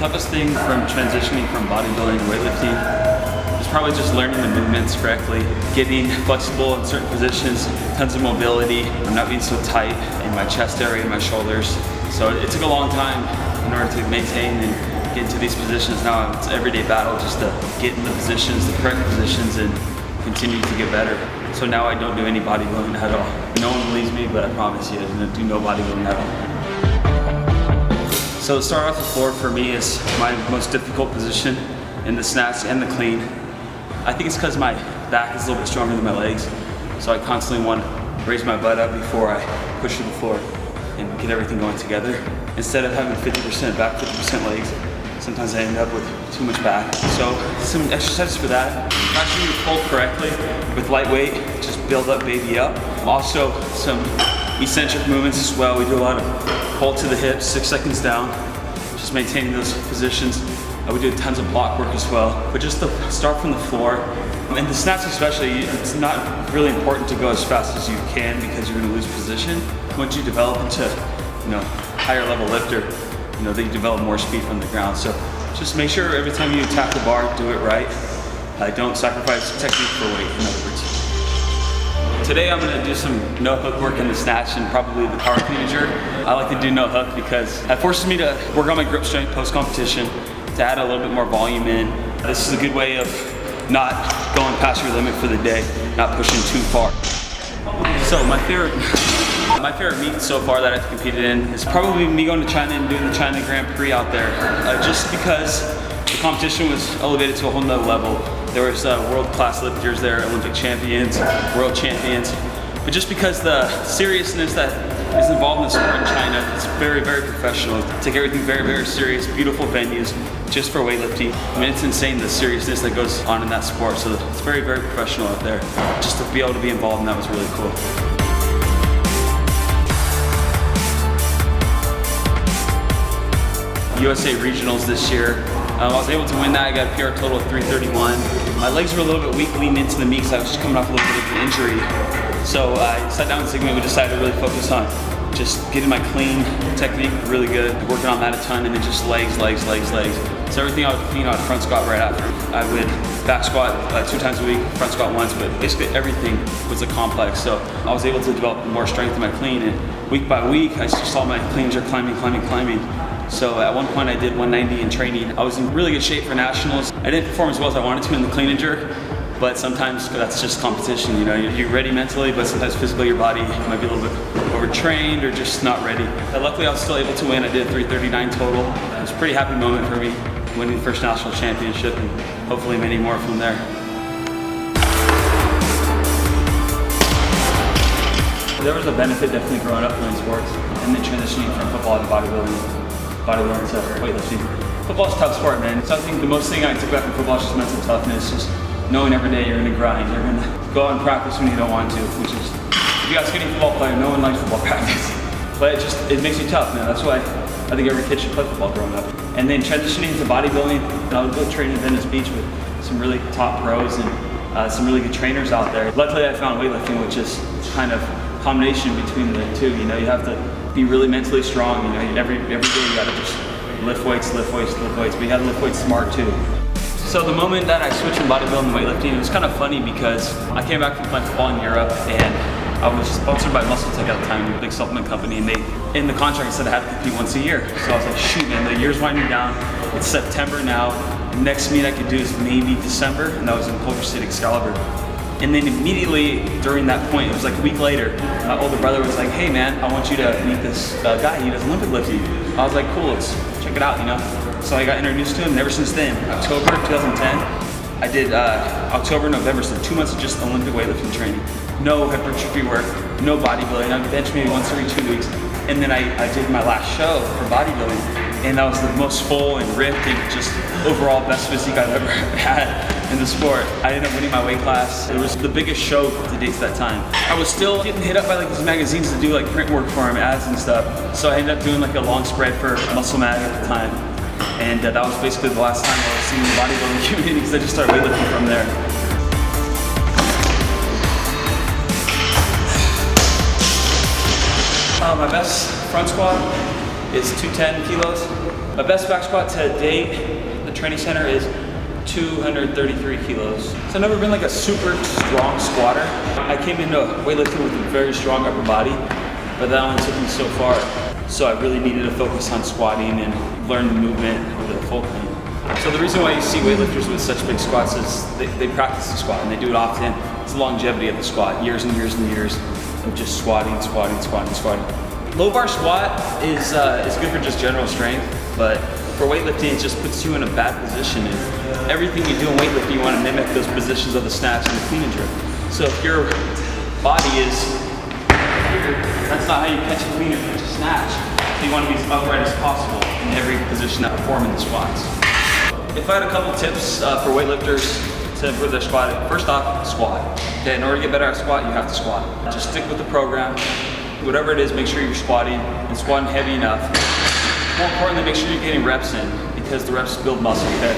toughest thing from transitioning from bodybuilding to weightlifting is probably just learning the movements correctly, getting flexible in certain positions, tons of mobility, not being so tight in my chest area and my shoulders. So it took a long time in order to maintain and get into these positions. Now it's an everyday battle just to get in the positions, the correct positions, and continue to get better. So now I don't do any bodybuilding at all. No one believes me, but I promise you, I do no bodybuilding at all. So to start off the floor for me is my most difficult position in the snatch and the clean. I think it's because my back is a little bit stronger than my legs, so I constantly want to raise my butt up before I push to the floor and get everything going together. Instead of having 50% back, 50% legs, sometimes I end up with too much back. So some exercises for that. Practicing to pull correctly with lightweight, just build up, baby up. Also some eccentric movements as well. We do a lot of pull to the hips, 6 seconds down, just maintaining those positions. We do tons of block work as well. But just to start from the floor, and the snatch especially, it's not really important to go as fast as you can because you're gonna lose position. Once you develop into, higher level lifter, that you develop more speed from the ground. So just make sure every time you tap the bar, do it right. Don't sacrifice technique for weight, in other words. Today I'm gonna do some no hook work in the snatch and probably the power clean and jerk. I like to do no hook because it forces me to work on my grip strength post-competition, to add a little bit more volume in. This is a good way of not going past your limit for the day, not pushing too far. So my favorite meet so far that I've competed in is probably me going to China and doing the China Grand Prix out there. Just because the competition was elevated to a whole nother level. There was world-class lifters there, Olympic champions, world champions. But just because the seriousness that is involved in the sport in China, it's very, very professional. Take everything very, very serious, beautiful venues just for weightlifting. I mean, it's insane the seriousness that goes on in that sport. So it's very, very professional out there. Just to be able to be involved in that was really cool. USA Regionals this year. I was able to win that. I got a PR total of 331. My legs were a little bit weak leading into the meet because I was just coming off a little bit of an injury. So I sat down with Sigma and we decided to really focus on just getting my clean technique really good, working on that a ton, and then just legs. So everything I was competing on, front squat right after. I would back squat 2 times a week, front squat once, but basically everything was a complex. So I was able to develop more strength in my clean, and week by week I just saw my clean jerk climbing. So at one point I did 190 in training. I was in really good shape for nationals. I didn't perform as well as I wanted to in the clean and jerk, but sometimes that's just competition. You're ready mentally, but sometimes physically your body might be a little bit overtrained or just not ready. But luckily I was still able to win. I did 339 total. It was a pretty happy moment for me, winning the first national championship, and hopefully many more from there. There was a benefit definitely growing up playing sports and then transitioning from football to bodybuilding to weightlifting. Football is a tough sport, man. So I think the most thing I took back from football is just mental toughness, just knowing every day you're gonna grind, you're gonna go out and practice when you don't want to, which is, if you ask any football player, no one likes football practice. But it makes you tough, man. That's why I think every kid should play football growing up. And then transitioning to bodybuilding, I would go train in Venice Beach with some really top pros and some really good trainers out there. Luckily I found weightlifting, which is kind of a combination between the two. You have to be really mentally strong. Every day you gotta just lift weights, but you gotta lift weights smart too. So the moment that I switched from bodybuilding to weightlifting, it was kind of funny because I came back from playing football in Europe and I was sponsored by MuscleTech at the time, a big supplement company, and in the contract said I had to compete once a year. So I was like, shoot man, the year's winding down. It's September now. The next meet I could do is maybe December, and that was in Culver City, Excalibur. And then immediately during that point, it was like a week later, my older brother was like, hey man, I want you to meet this guy, he does Olympic lifting. I was like, cool, let's check it out, So I got introduced to him, and ever since then, October 2010, I did October, November, so 2 months of just Olympic weightlifting training. No hypertrophy work, no bodybuilding. I bench maybe once every 2 weeks. And then I did my last show for bodybuilding, and that was the most full and ripped and just overall best physique I've ever had in the sport. I ended up winning my weight class. It was the biggest show to date at that time. I was still getting hit up by these magazines to do print work for them, ads and stuff. So I ended up doing a long spread for Muscle Mag at the time. And that was basically the last time I was seeing the bodybuilding community because I just started weightlifting from there. My best front squat is 210 kilos. My best back squat to date at the training center is 233 kilos. So I've never been like a super strong squatter. I came into weightlifting with a very strong upper body, but that only took me so far. So I really needed to focus on squatting and learn the movement over the full clean. So the reason why you see weightlifters with such big squats is they practice the squat and they do it often. It's the longevity of the squat, years and years and years of just squatting. Low bar squat is good for just general strength, but for weightlifting, it just puts you in a bad position. And everything you do in weightlifting, you want to mimic those positions of the snatch and the clean and jerk. So if your body is here, that's not how you catch a clean or catch a snatch. So you want to be as upright as possible in every position that perform in the squats. If I had a couple tips for weightlifters to improve their squat, first off, squat. Okay, in order to get better at squat, you have to squat. Just stick with the program. Whatever it is, make sure you're squatting and squatting heavy enough. More importantly, make sure you're getting reps in because the reps build muscle, okay?